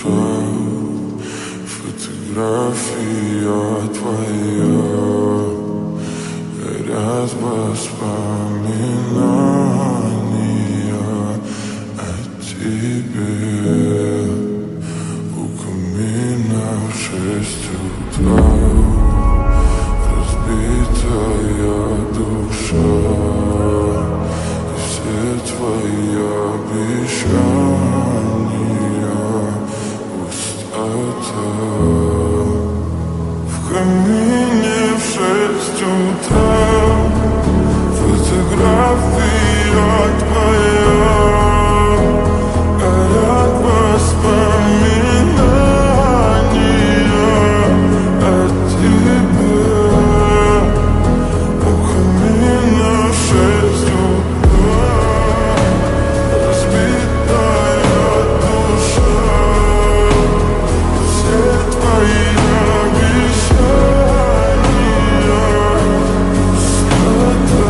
душа, фотография твоя, горят воспоминания о тебе. У камина в 6 утра, разбитая душа, и все твои обещания пустота. В камине в 6 утра, фотография твоя, горят воспоминания о тебе. У камина в 6 утра, разбитая душа, все твои обещания пустота.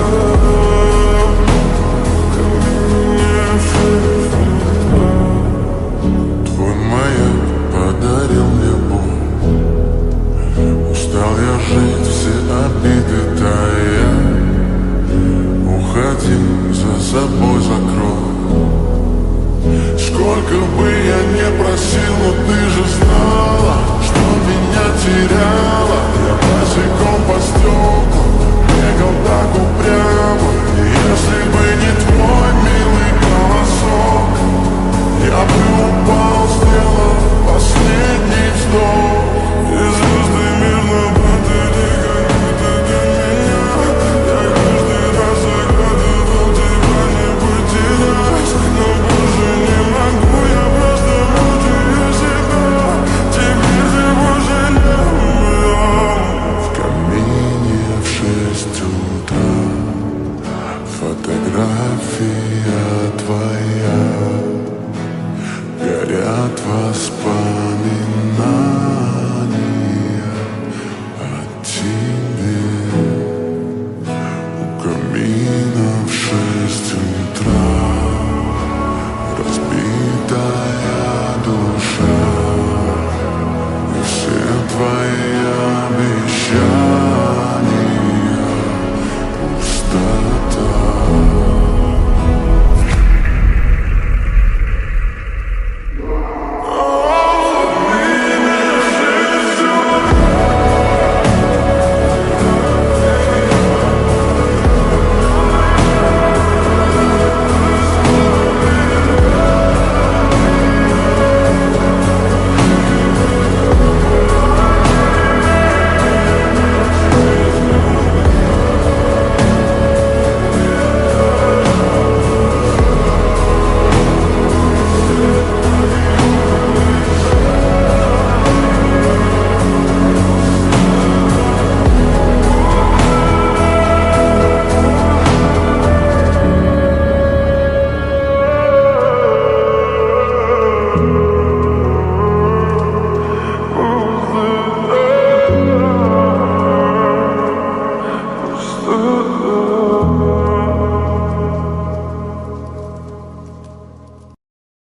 В камине в 6 утра. Твой маяк подарил мне боль. Устал я жить, все обиды тая. Уходи, за собой закрой. Сколько бы я не просил, но ты же знала, что меня теряла. Я босиком по стеклу бегал так упрямо. И если